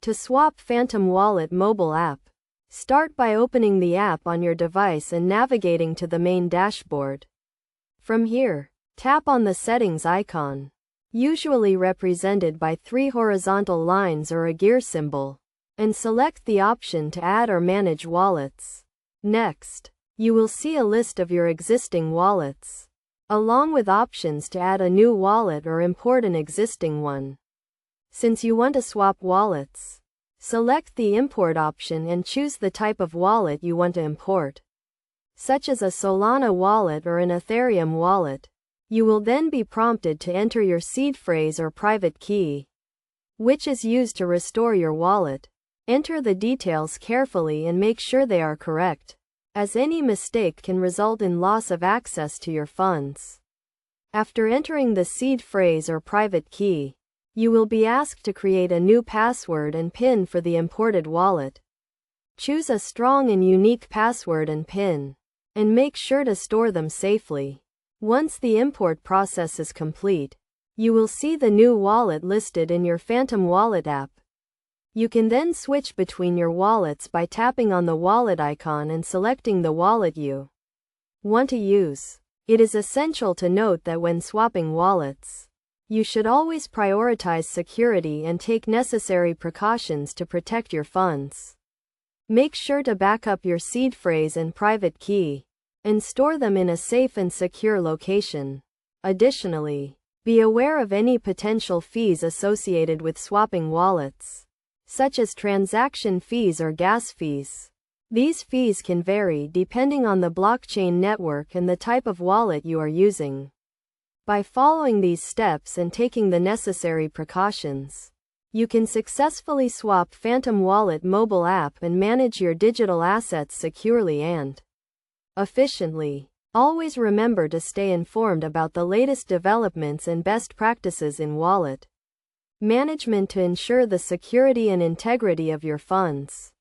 To swap Phantom Wallet mobile app, start by opening the app on your device and navigating to the main dashboard. From here, tap on the settings icon, usually represented by 3 horizontal lines or a gear symbol, and select the option to add or manage wallets. Next, you will see a list of your existing wallets, along with options to add a new wallet or import an existing one. Since you want to swap wallets, select the import option and choose the type of wallet you want to import, such as a Solana wallet or an Ethereum wallet. You will then be prompted to enter your seed phrase or private key, which is used to restore your wallet. Enter the details carefully and make sure they are correct, as any mistake can result in loss of access to your funds. After entering the seed phrase or private key, you will be asked to create a new password and PIN for the imported wallet. Choose a strong and unique password and PIN, and make sure to store them safely. Once the import process is complete, you will see the new wallet listed in your Phantom Wallet app. You can then switch between your wallets by tapping on the wallet icon and selecting the wallet you want to use. It is essential to note that when swapping wallets, you should always prioritize security and take necessary precautions to protect your funds. Make sure to back up your seed phrase and private key, and store them in a safe and secure location. Additionally, be aware of any potential fees associated with swapping wallets, such as transaction fees or gas fees. These fees can vary depending on the blockchain network and the type of wallet you are using. By following these steps and taking the necessary precautions, you can successfully swap Phantom Wallet mobile app and manage your digital assets securely and efficiently. Always remember to stay informed about the latest developments and best practices in wallet management to ensure the security and integrity of your funds.